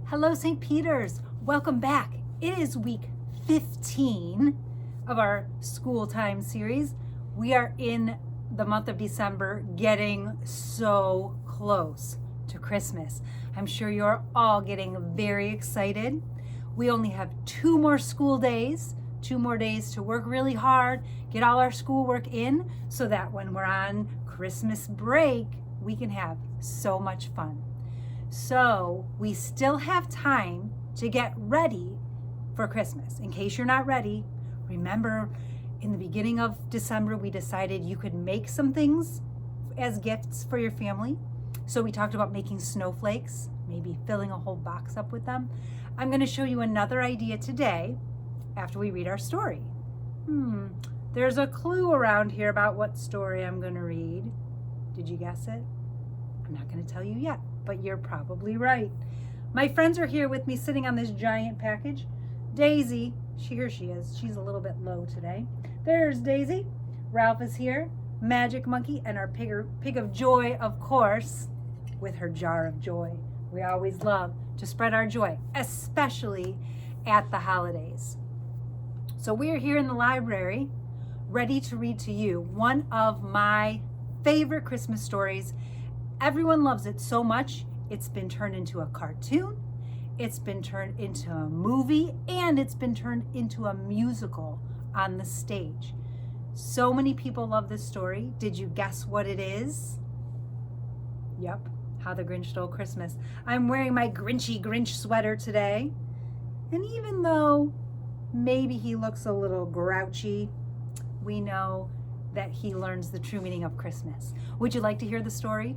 Hello, St. Peter's. Welcome back. It is week 15 of our school time series. We are in the month of December, getting so close to Christmas. I'm sure you're all getting very excited. We only have 2 more school days, 2 more days to work really hard, get all our schoolwork in so that when we're on Christmas break, we can have so much fun. So we still have time to get ready for Christmas. In case you're not ready, remember in the beginning of December, we decided you could make some things as gifts for your family. So we talked about making snowflakes, maybe filling a whole box up with them. I'm going to show you another idea today after we read our story. There's a clue around here about what story I'm going to read. Did you guess it? I'm not going to tell you yet, but you're probably right. My friends are here with me sitting on this giant package. Daisy, here she is. She's a little bit low today. There's Daisy. Ralph is here. Magic Monkey and our pig of joy, of course, with her jar of joy. We always love to spread our joy, especially at the holidays. So we're here in the library, ready to read to you one of my favorite Christmas stories. Everyone loves it so much, it's been turned into a cartoon, it's been turned into a movie, and it's been turned into a musical on the stage. So many people love this story. Did you guess what it is? Yep, How the Grinch Stole Christmas. I'm wearing my Grinchy Grinch sweater today. And even though maybe he looks a little grouchy, we know that he learns the true meaning of Christmas. Would you like to hear the story?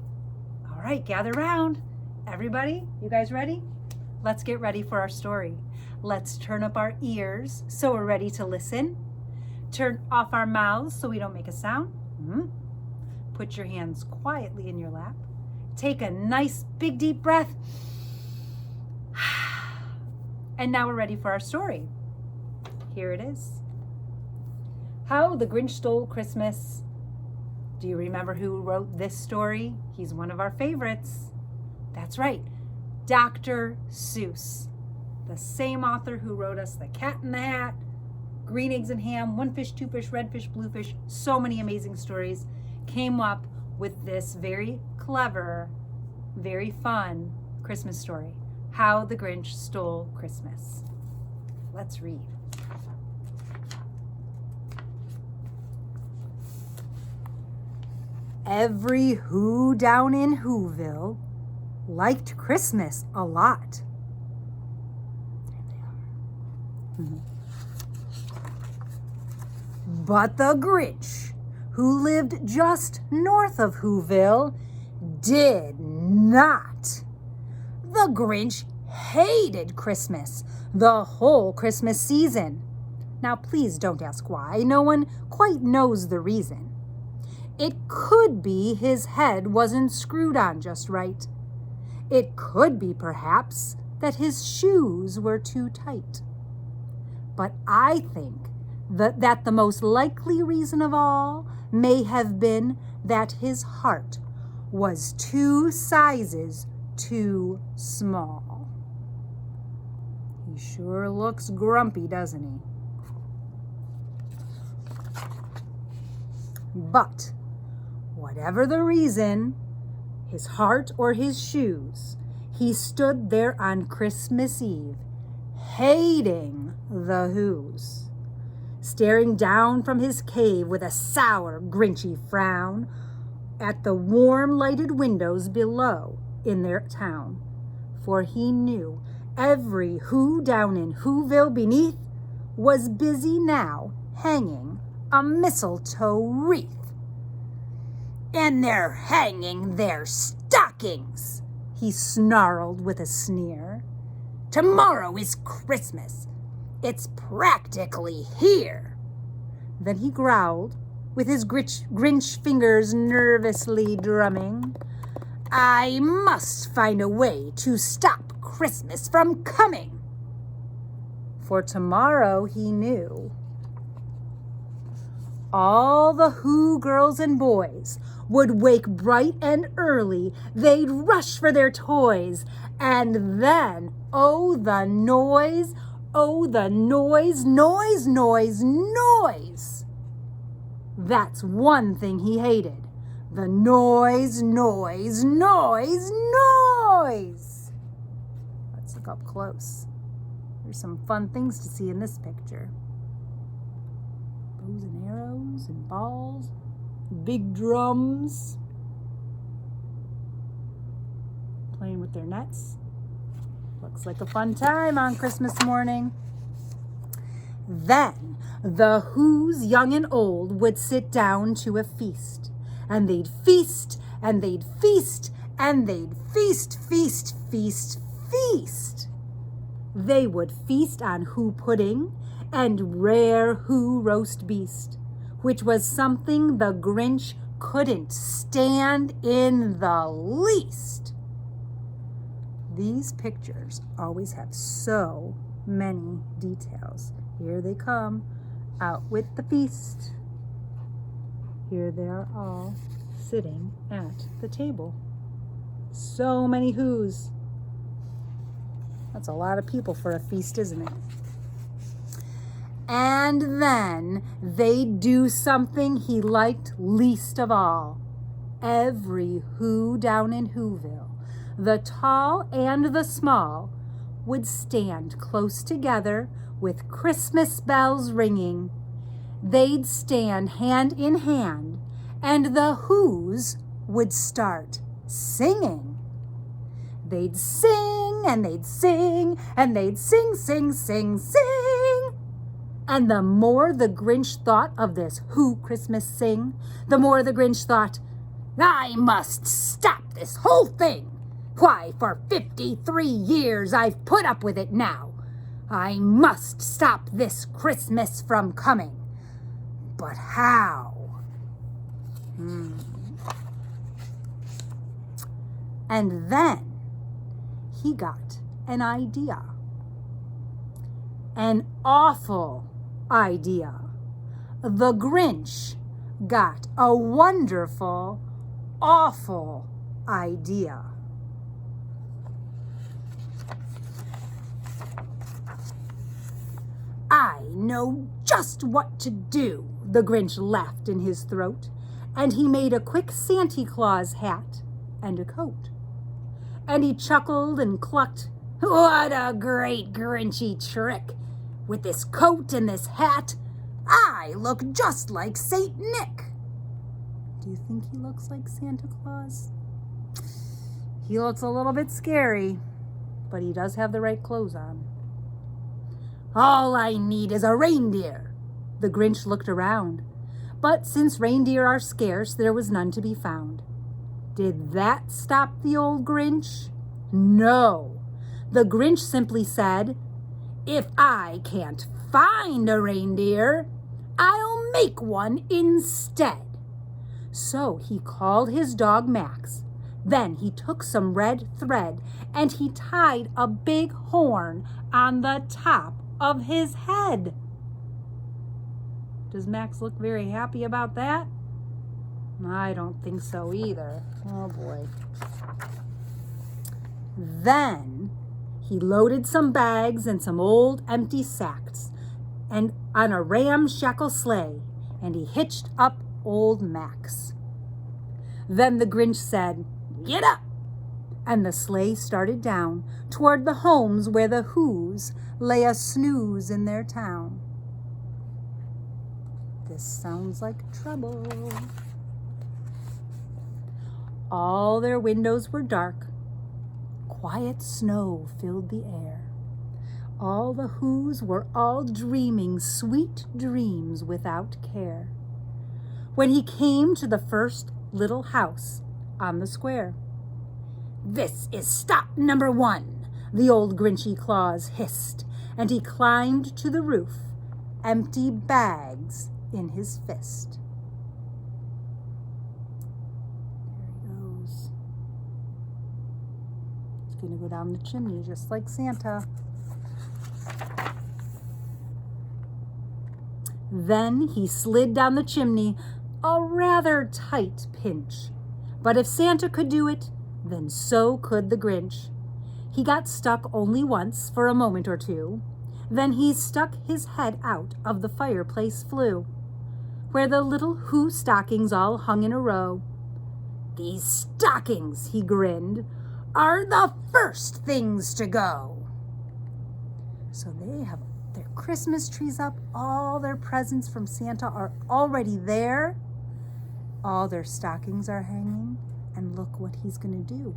All right, gather round. Everybody, you guys ready? Let's get ready for our story. Let's turn up our ears so we're ready to listen. Turn off our mouths so we don't make a sound. Put your hands quietly in your lap. Take a nice big deep breath. And now we're ready for our story. Here it is. How the Grinch Stole Christmas. Do you remember who wrote this story? He's one of our favorites. That's right, Dr. Seuss, the same author who wrote us The Cat in the Hat, Green Eggs and Ham, One Fish, Two Fish, Red Fish, Blue Fish, so many amazing stories, came up with this very clever, very fun Christmas story, How the Grinch Stole Christmas. Let's read. Every Who down in Whoville liked Christmas a lot. There they are. But the Grinch, who lived just north of Whoville, did not. The Grinch hated Christmas, the whole Christmas season. Now, please don't ask why. No one quite knows the reason. It could be his head wasn't screwed on just right. It could be, perhaps, that his shoes were too tight. But I think that the most likely reason of all may have been that his heart was 2 sizes too small. He sure looks grumpy, doesn't he? But whatever the reason, his heart or his shoes, he stood there on Christmas Eve, hating the Whos, staring down from his cave with a sour, Grinchy frown at the warm lighted windows below in their town. For he knew every Who down in Whoville beneath was busy now hanging a mistletoe wreath. And they're hanging their stockings, he snarled with a sneer. Tomorrow is Christmas. It's practically here. Then he growled, with his Grinch fingers nervously drumming, I must find a way to stop Christmas from coming. For tomorrow, he knew, All the Who girls and boys would wake bright and early. They'd rush for their toys. And then, oh, the noise, noise, noise, noise. That's one thing he hated. The noise, noise, noise, noise. Let's look up close. There's some fun things to see in this picture. Bows and arrows and balls, big drums, playing with their nets. Looks like a fun time on Christmas morning. Then the Who's young and old would sit down to a feast, and they'd feast, and they'd feast, and they'd feast, feast, feast, feast. They would feast on Who pudding and rare Who roast beast, which was something the Grinch couldn't stand in the least. These pictures always have so many details. Here they come, out with the feast. Here they are all sitting at the table. So many Who's. That's a lot of people for a feast, isn't it? And then they'd do something he liked least of all. Every Who down in Whoville, the tall and the small, would stand close together with Christmas bells ringing. They'd stand hand in hand, and the Who's would start singing. They'd sing, and they'd sing, and they'd sing, sing, sing, sing. And the more the Grinch thought of this Who Christmas sing, the more the Grinch thought, I must stop this whole thing. Why, for 53 years I've put up with it now. I must stop this Christmas from coming. But how? And then he got an idea. An awful idea. The Grinch got a wonderful, awful idea. I know just what to do, the Grinch laughed in his throat, and he made a quick Santa Claus hat and a coat. And he chuckled and clucked, what a great Grinchy trick! With this coat and this hat, I look just like Saint Nick. Do you think he looks like Santa Claus? He looks a little bit scary, but he does have the right clothes on. All I need is a reindeer. The Grinch looked around, but since reindeer are scarce, there was none to be found. Did that stop the old Grinch? No. The Grinch simply said, if I can't find a reindeer, I'll make one instead. So he called his dog Max. Then he took some red thread and he tied a big horn on the top of his head. Does Max look very happy about that? I don't think so either. Oh boy. Then he loaded some bags and some old empty sacks and on a ramshackle sleigh, and he hitched up old Max. Then the Grinch said, get up! And the sleigh started down toward the homes where the Who's lay a snooze in their town. This sounds like trouble. All their windows were dark. Quiet snow filled the air. All the Who's were all dreaming sweet dreams without care. When he came to the first little house on the square. This is stop number 1, the old Grinchy Claus hissed, and he climbed to the roof, empty bags in his fist. There he goes. He's going to go down the chimney just like Santa. Then he slid down the chimney, a rather tight pinch. But if Santa could do it, then so could the Grinch. He got stuck only once for a moment or two. Then he stuck his head out of the fireplace flue, where the little Who stockings all hung in a row. "These stockings," he grinned, "are the first things to go." So they have their Christmas trees up. All their presents from Santa are already there. All their stockings are hanging. And look what he's going to do.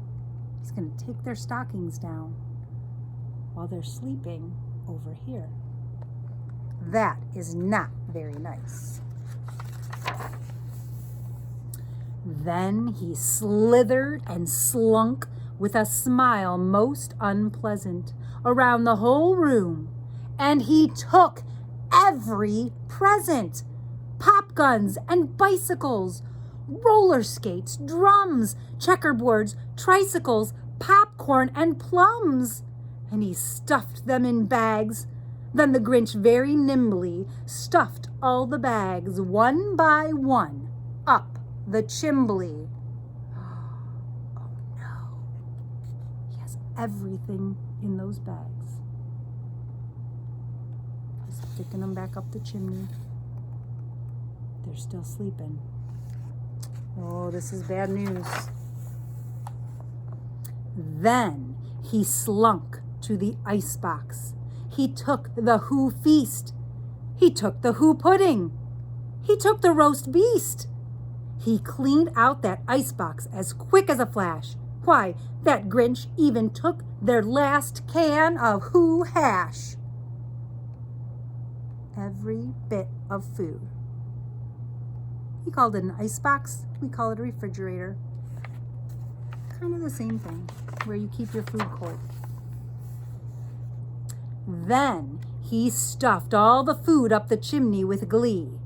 He's going to take their stockings down while they're sleeping over here. That is not very nice. Then he slithered and slunk with a smile most unpleasant around the whole room, and he took every present: pop guns and bicycles, roller skates, drums, checkerboards, tricycles, popcorn, and plums, and he stuffed them in bags. Then the Grinch very nimbly stuffed all the bags, one by one, up the chimbley. Oh no, he has everything in those bags. He's sticking them back up the chimney. They're still sleeping. Oh, this is bad news. Then he slunk to the icebox. He took the Who feast. He took the Who pudding. He took the roast beast. He cleaned out that icebox as quick as a flash. Why, that Grinch even took their last can of Who hash. Every bit of food. He called it an icebox. We call it a refrigerator. Kind of the same thing, where you keep your food cold. Then he stuffed all the food up the chimney with glee.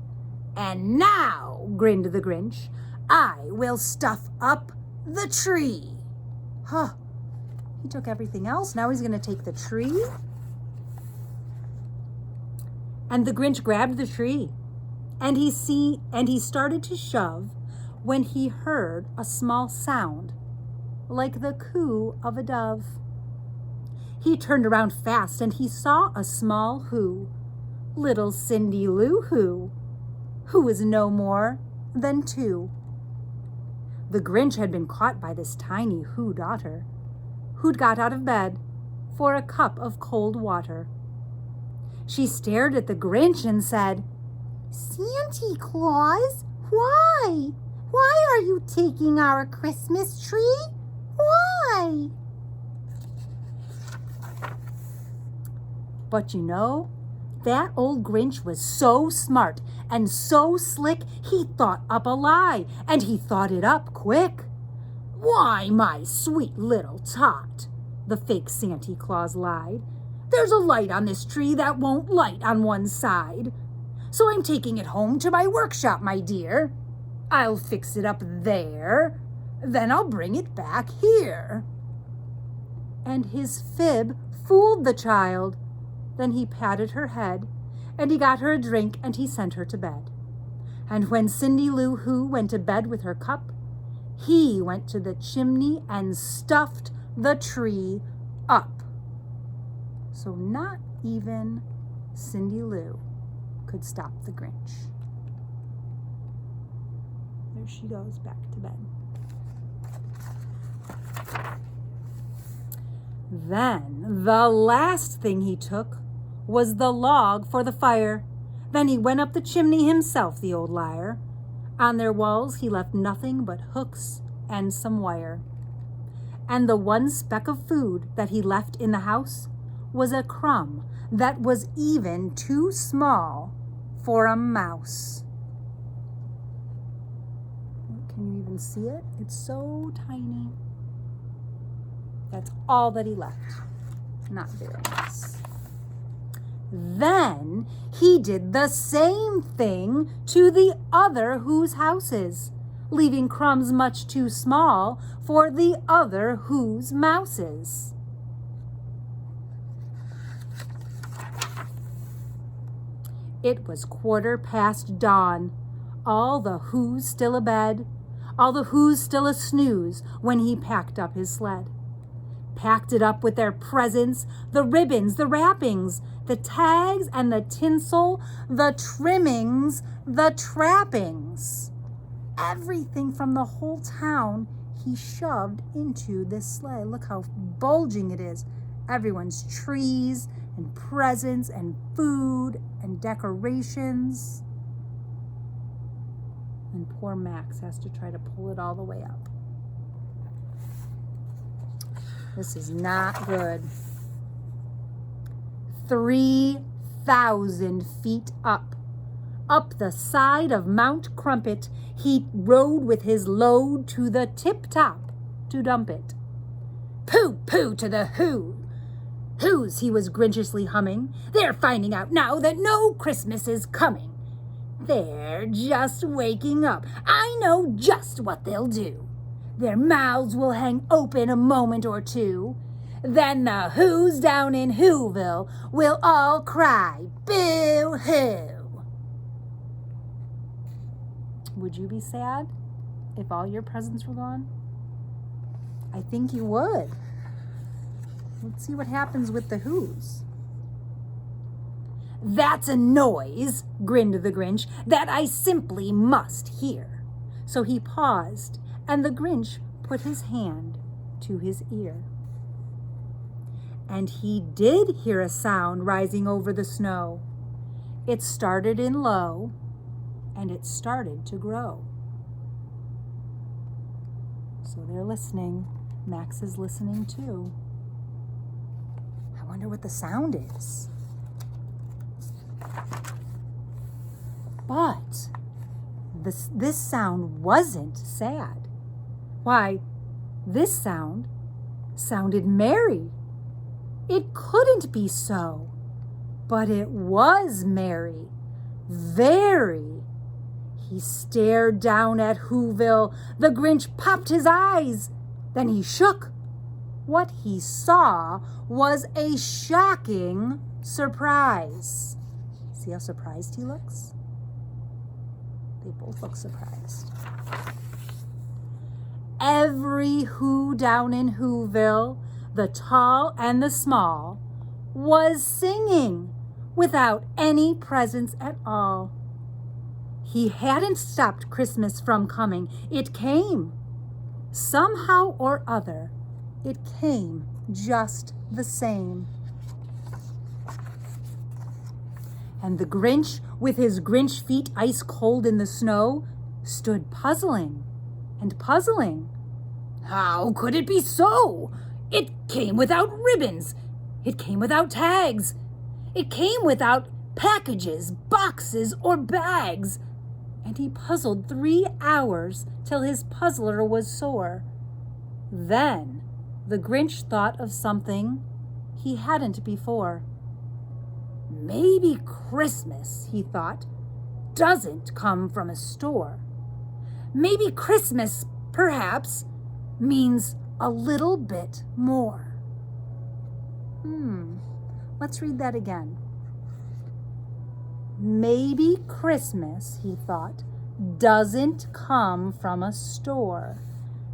"And now," grinned the Grinch, "I will stuff up the tree." Huh. He took everything else. Now he's going to take the tree. And the Grinch grabbed the tree. And he started to shove when he heard a small sound, like the coo of a dove. He turned around fast and he saw a small Who, little Cindy Lou Who was no more than 2. The Grinch had been caught by this tiny Who daughter, who'd got out of bed for a cup of cold water. She stared at the Grinch and said, "Santa Claus, why? Why are you taking our Christmas tree? Why?" But you know, that old Grinch was so smart and so slick, he thought up a lie, and he thought it up quick. "Why, my sweet little tot," the fake Santa Claus lied, "there's a light on this tree that won't light on one side. So I'm taking it home to my workshop, my dear. I'll fix it up there, then I'll bring it back here." And his fib fooled the child. Then he patted her head, and he got her a drink, and he sent her to bed. And when Cindy Lou Who went to bed with her cup, he went to the chimney and stuffed the tree up. So not even Cindy Lou could stop the Grinch. There she goes, back to bed. Then the last thing he took was the log for the fire. Then he went up the chimney himself, the old liar. On their walls he left nothing but hooks and some wire. And the one speck of food that he left in the house was a crumb that was even too small for a mouse. Can you even see it? It's so tiny. That's all that he left. Not very nice. Then he did the same thing to the other Who's houses, leaving crumbs much too small for the other Who's mouses. It was dawn. All the Who's still abed, all the Who's still a snooze when he packed up his sled. Packed it up with their presents, the ribbons, the wrappings, the tags and the tinsel, the trimmings, the trappings. Everything from the whole town he shoved into this sleigh. Look how bulging it is. Everyone's trees and presents and food and decorations. And poor Max has to try to pull it all the way up. This is not good. 3,000 feet up. Up the side of Mount Crumpet, he rode with his load to the tip-top to dump it. Pooh, pooh to the Who's, he was grinchiously humming. They're finding out now that no Christmas is coming. They're just waking up. I know just what they'll do. Their mouths will hang open a moment or two. Then the Who's down in Whoville will all cry, boo-hoo. Would you be sad if all your presents were gone? I think you would. Let's see what happens with the Who's. That's a noise, grinned the Grinch, that I simply must hear. So he paused, and the Grinch put his hand to his ear. And he did hear a sound rising over the snow. It started in low, and it started to grow. So they're listening. Max is listening too. I wonder what the sound is. But this sound wasn't sad. Why, this sound sounded merry. It couldn't be so, but it was merry, very. He stared down at Whoville. The Grinch popped his eyes. Then he shook. What he saw was a shocking surprise. See how surprised he looks? They both look surprised. Every Who down in Whoville, the tall and the small, was singing without any presents at all. He hadn't stopped Christmas from coming. It came. Somehow or other, it came just the same. And the Grinch, with his Grinch feet ice cold in the snow, stood puzzling and puzzling. How could it be so? It came without ribbons. It came without tags. It came without packages, boxes, or bags. And he puzzled 3 hours till his puzzler was sore. Then the Grinch thought of something he hadn't before. Maybe Christmas, he thought, doesn't come from a store. Maybe Christmas, perhaps, means a little bit more. Let's read that again. Maybe Christmas, he thought, doesn't come from a store.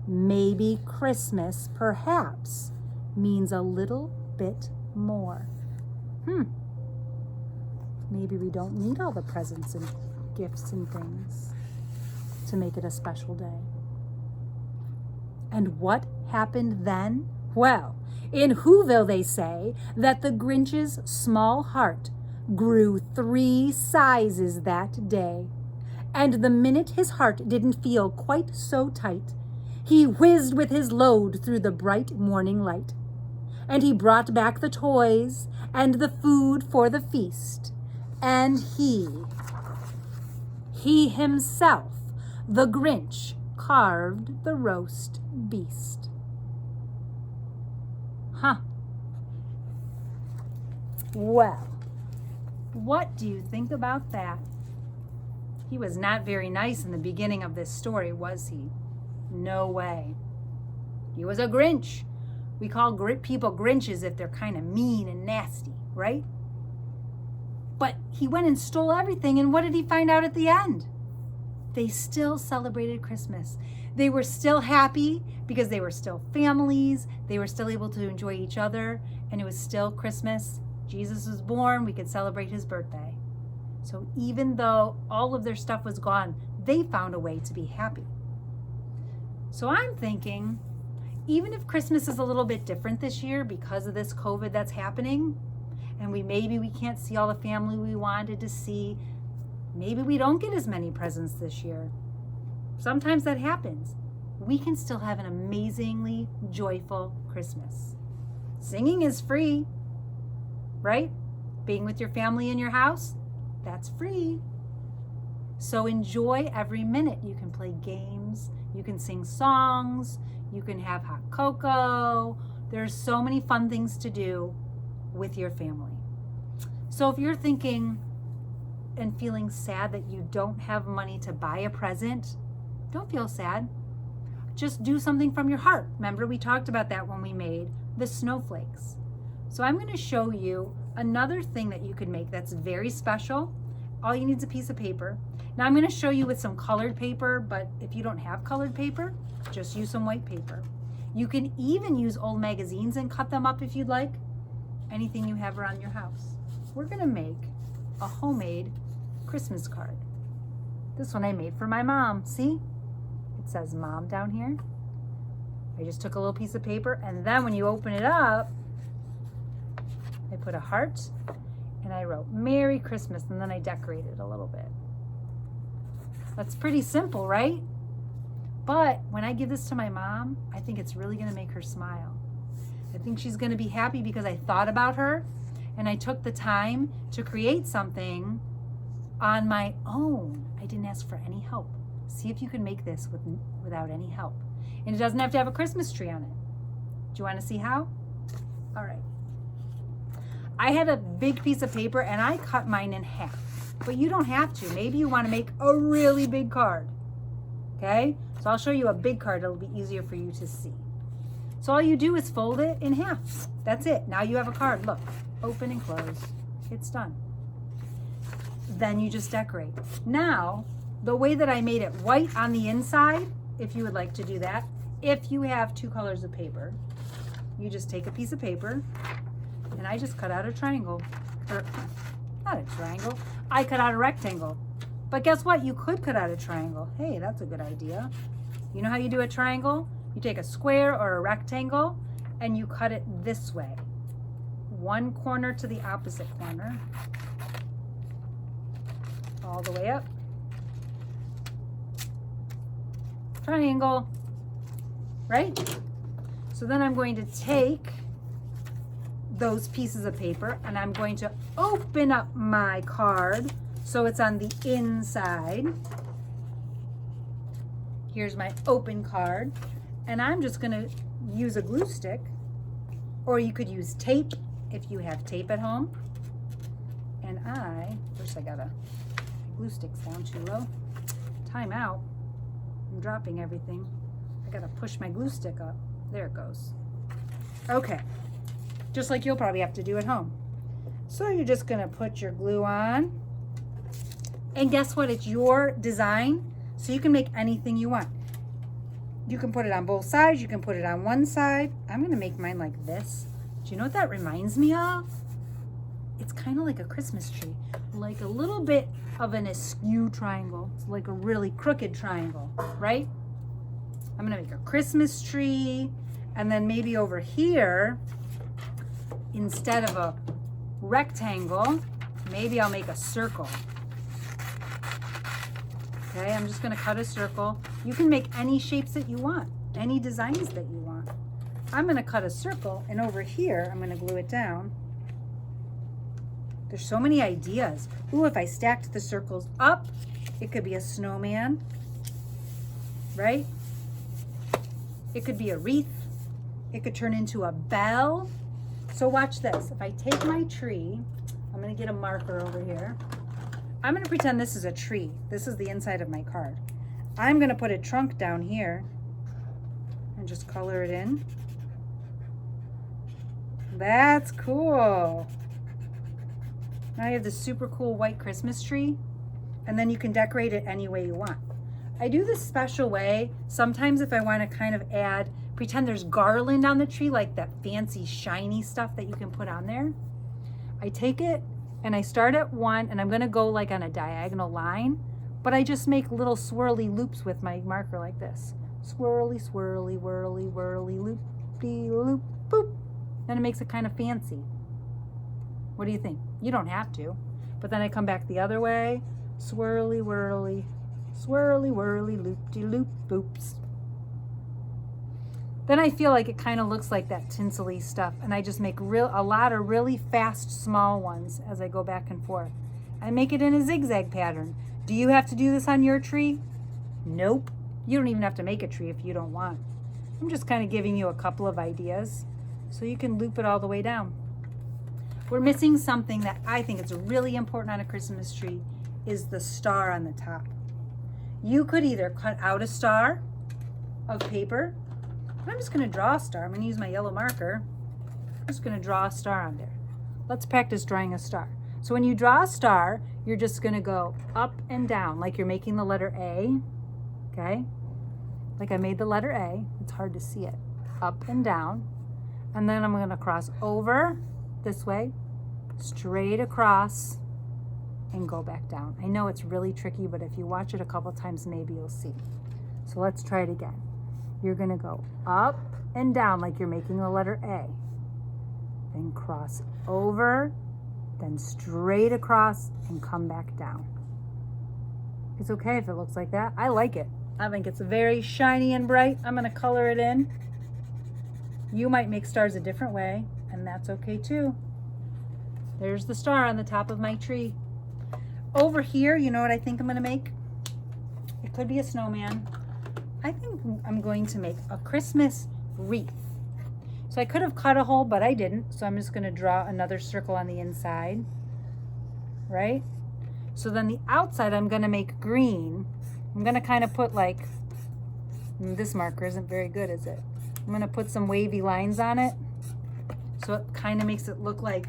Maybe Christmas, perhaps, means a little bit more. Maybe we don't need all the presents and gifts and things to make it a special day. And what happened then? Well, in Whoville they say that the Grinch's small heart grew 3 sizes that day. And the minute his heart didn't feel quite so tight, he whizzed with his load through the bright morning light. And he brought back the toys and the food for the feast. And he himself, the Grinch, carved the roast beast. Well, what do you think about that? He was not very nice in the beginning of this story, was he? No way. He was a Grinch. We call people Grinches if they're kind of mean and nasty, right? But he went and stole everything, and what did he find out at the end? They still celebrated Christmas. They were still happy because they were still families. They were still able to enjoy each other, and it was still Christmas. Jesus was born. We could celebrate his birthday. So even though all of their stuff was gone, they found a way to be happy. So I'm thinking, even if Christmas is a little bit different this year because of this COVID that's happening, and maybe we can't see all the family we wanted to see, maybe we don't get as many presents this year. Sometimes that happens. We can still have an amazingly joyful Christmas. Singing is free, right? Being with your family in your house, that's free. So enjoy every minute. You can play games, you can sing songs, you can have hot cocoa. There's so many fun things to do with your family. So if you're thinking and feeling sad that you don't have money to buy a present, don't feel sad. Just do something from your heart. Remember, we talked about that when we made the snowflakes. So I'm going to show you another thing that you could make that's very special. All you need is a piece of paper. Now I'm going to show you with some colored paper, but if you don't have colored paper, just use some white paper. You can even use old magazines and cut them up if you'd like. Anything you have around your house. We're going to make a homemade Christmas card. This one I made for my mom. See? It says Mom down here. I just took a little piece of paper, and then when you open it up, I put a heart and I wrote Merry Christmas, and then I decorated a little bit. That's pretty simple, right? But when I give this to my mom, I think it's really going to make her smile. I think she's going to be happy because I thought about her and I took the time to create something on my own. I didn't ask for any help. See if you can make this without any help. And it doesn't have to have a Christmas tree on it. Do you want to see how? All right. I had a big piece of paper and I cut mine in half. But you don't have to. Maybe you want to make a really big card. Okay? So I'll show you a big card. It'll be easier for you to see. So all you do is fold it in half. That's it. Now you have a card. Look. Open and close. It's done. Then you just decorate. Now, the way that I made it white on the inside, if you would like to do that, if you have two colors of paper, you just take a piece of paper, and I just cut out a triangle. Or, not a triangle. I cut out a rectangle. But guess what? You could cut out a triangle. Hey, that's a good idea. You know how you do a triangle? You take a square or a rectangle, and you cut it this way. One corner to the opposite corner. All the way up. Triangle. Right? So then I'm going to take those pieces of paper and I'm going to open up my card so it's on the inside. Here's my open card, and I'm just going to use a glue stick, or you could use tape if you have tape at home. And I got a glue stick's down too low. Time out. I'm dropping everything. I gotta push my glue stick up. There it goes. Okay. Just like you'll probably have to do at home. So you're just gonna put your glue on. And guess what? It's your design, so you can make anything you want. You can put it on both sides. You can put it on one side. I'm gonna make mine like this. Do you know what that reminds me of? It's kind of like a Christmas tree. Like a little bit of an askew triangle. It's like a really crooked triangle, right? I'm gonna make a Christmas tree, and then maybe over here, instead of a rectangle, maybe I'll make a circle. Okay, I'm just gonna cut a circle. You can make any shapes that you want, any designs that you want. I'm gonna cut a circle, and over here, I'm gonna glue it down. There's so many ideas. Ooh, if I stacked the circles up, it could be a snowman, right? It could be a wreath. It could turn into a bell. So watch this. If I take my tree, I'm gonna get a marker over here. I'm gonna pretend this is a tree. This is the inside of my card. I'm gonna put a trunk down here and just color it in. That's cool. Now you have this super cool white Christmas tree, and then you can decorate it any way you want. I do this special way. Sometimes if I want to kind of pretend there's garland on the tree, like that fancy shiny stuff that you can put on there. I take it and I start at one, and I'm going to go like on a diagonal line, but I just make little swirly loops with my marker like this. Swirly, swirly, whirly, whirly, loopy, loop, boop. Then it makes it kind of fancy. What do you think? You don't have to. But then I come back the other way. Swirly, whirly, swirly, whirly, loop-de-loop, boops. Then I feel like it kind of looks like that tinsely stuff, and I just make a lot of really fast, small ones as I go back and forth. I make it in a zigzag pattern. Do you have to do this on your tree? Nope. You don't even have to make a tree if you don't want. I'm just kind of giving you a couple of ideas so you can loop it all the way down. We're missing something that I think is really important on a Christmas tree, is the star on the top. You could either cut out a star of paper. I'm just going to draw a star. I'm going to use my yellow marker. I'm just going to draw a star on there. Let's practice drawing a star. So when you draw a star, you're just going to go up and down like you're making the letter A. Okay? Like I made the letter A. It's hard to see it. Up and down. And then I'm going to cross over this way, straight across, and go back down. I know it's really tricky, but if you watch it a couple times, maybe you'll see. So let's try it again. You're going to go up and down like you're making the letter A. Then cross over, then straight across, and come back down. It's okay if it looks like that. I like it. I think it's very shiny and bright. I'm going to color it in. You might make stars a different way, and that's okay too. There's the star on the top of my tree. Over here, you know what I think I'm going to make? It could be a snowman. I think I'm going to make a Christmas wreath. So I could have cut a hole, but I didn't. So I'm just going to draw another circle on the inside, right? So then the outside I'm going to make green. I'm going to kind of put like, this marker isn't very good, is it? I'm going to put some wavy lines on it. So it kind of makes it look like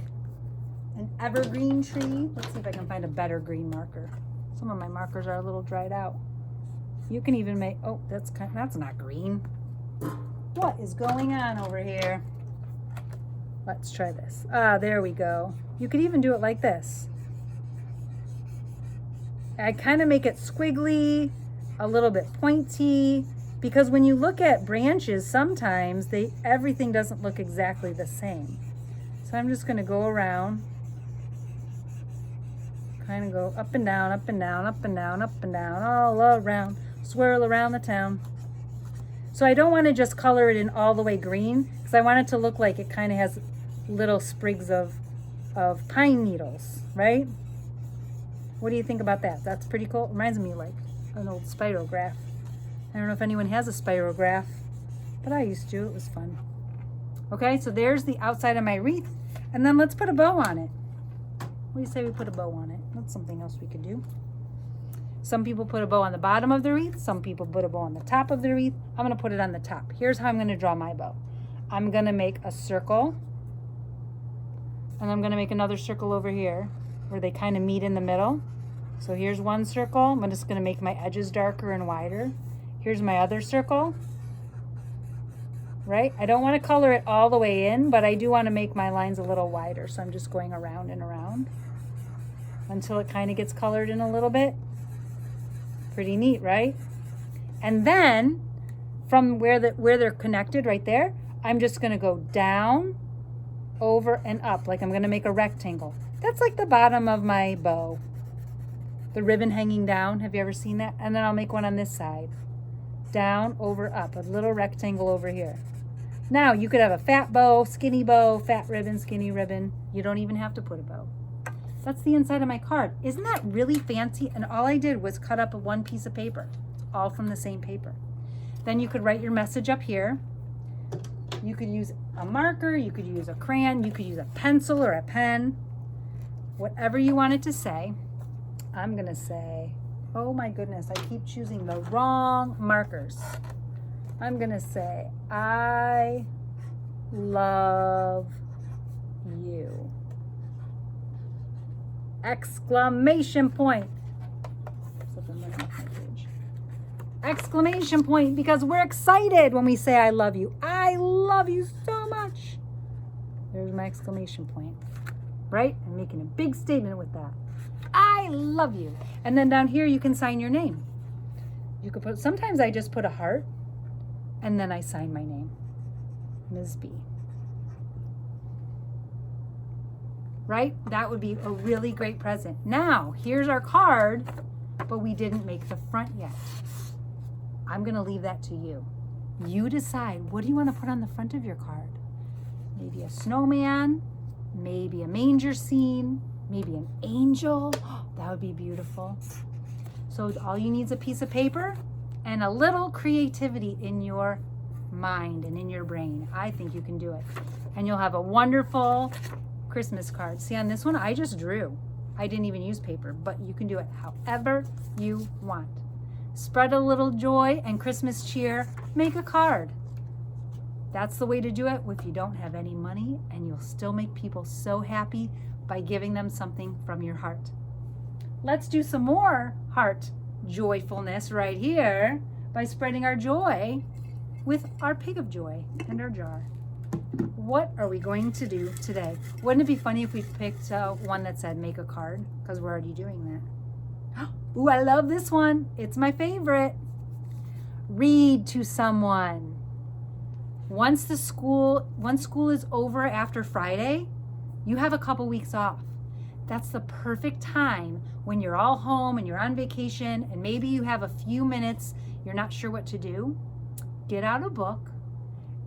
an evergreen tree. Let's see if I can find a better green marker. Some of my markers are a little dried out. You can even make, oh, that's not green. What is going on over here? Let's try this. Ah, there we go. You could even do it like this. I kind of make it squiggly, a little bit pointy, because when you look at branches, sometimes everything doesn't look exactly the same. So I'm just going to go around, kind of go up and down, up and down, up and down, up and down, all around, swirl around the town. So I don't want to just color it in all the way green, because I want it to look like it kind of has little sprigs of pine needles, right? What do you think about that? That's pretty cool. It reminds me like an old spirograph. I don't know if anyone has a spirograph, but I used to. It was fun. Okay, so there's the outside of my wreath. And then let's put a bow on it. What do you say we put a bow on it? That's something else we could do. Some people put a bow on the bottom of the wreath. Some people put a bow on the top of the wreath. I'm going to put it on the top. Here's how I'm going to draw my bow. I'm going to make a circle. And I'm going to make another circle over here where they kind of meet in the middle. So here's one circle. I'm just going to make my edges darker and wider. Here's my other circle. Right? I don't want to color it all the way in, but I do want to make my lines a little wider. So I'm just going around and around until it kind of gets colored in a little bit. Pretty neat, right? And then from where they're connected right there, I'm just going to go down, over, and up. Like I'm going to make a rectangle. That's like the bottom of my bow. The ribbon hanging down. Have you ever seen that? And then I'll make one on this side. Down, over, up. A little rectangle over here. Now, you could have a fat bow, fat ribbon, skinny ribbon. You don't even have to put a bow. That's the inside of my card. Isn't that really fancy? And all I did was cut up one piece of paper. It's all from the same paper. Then you could write your message up here. You could use a marker. You could use a crayon. You could use a pencil or a pen. Whatever you wanted to say. I'm going to say, oh my goodness, I keep choosing the wrong markers. I'm going to say, I love you. Exclamation point. Exclamation point, because we're excited when we say I love you. I love you so much. There's my exclamation point, right? I'm making a big statement with that. I love you. And then down here you can sign your name. You could put, sometimes I just put a heart and then I sign my name, Ms. B. Right? That would be a really great present. Now, here's our card, but we didn't make the front yet. I'm going to leave that to you. You decide, what do you want to put on the front of your card? Maybe a snowman, maybe a manger scene, maybe an angel. That would be beautiful. So all you need is a piece of paper and a little creativity in your mind and in your brain. I think you can do it. And you'll have a wonderful Christmas card. See, on this one, I just drew. I didn't even use paper, but you can do it however you want. Spread a little joy and Christmas cheer. Make a card. That's the way to do it if you don't have any money, and you'll still make people so happy by giving them something from your heart. Let's do some more heart joyfulness right here by spreading our joy with our pig of joy and our jar. What are we going to do today? Wouldn't it be funny if we picked one that said make a card? Because we're already doing that. Ooh, I love this one. It's my favorite. Read to someone. Once school is over after Friday, you have a couple weeks off. That's the perfect time when you're all home and you're on vacation and maybe you have a few minutes, you're not sure what to do. Get out a book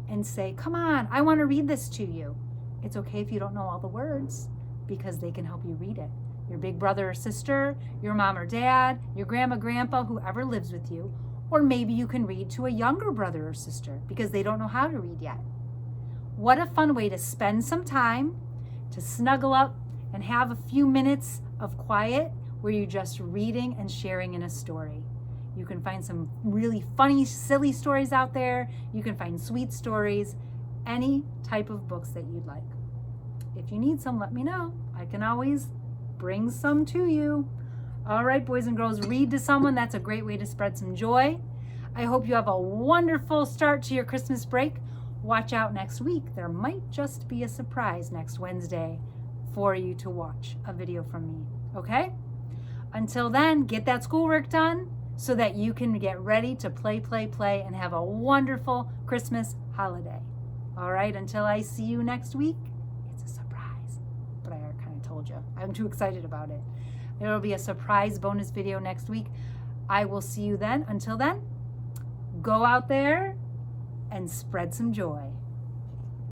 and say, come on, I want to read this to you. It's okay if you don't know all the words, because they can help you read it. Your big brother or sister, your mom or dad, your grandma, grandpa, whoever lives with you. Or maybe you can read to a younger brother or sister because they don't know how to read yet. What a fun way to spend some time, to snuggle up and have a few minutes of quiet where you're just reading and sharing in a story. You can find some really funny, silly stories out there. You can find sweet stories, any type of books that you'd like. If you need some, let me know. I can always bring some to you. All right, boys and girls, read to someone. That's a great way to spread some joy. I hope you have a wonderful start to your Christmas break. Watch out next week. There might just be a surprise next Wednesday for you to watch a video from me, okay? Until then, get that schoolwork done so that you can get ready to play, and have a wonderful Christmas holiday. All right, until I see you next week, it's a surprise. But I kind of told you. I'm too excited about it. There will be a surprise bonus video next week. I will see you then. Until then, go out there and spread some joy.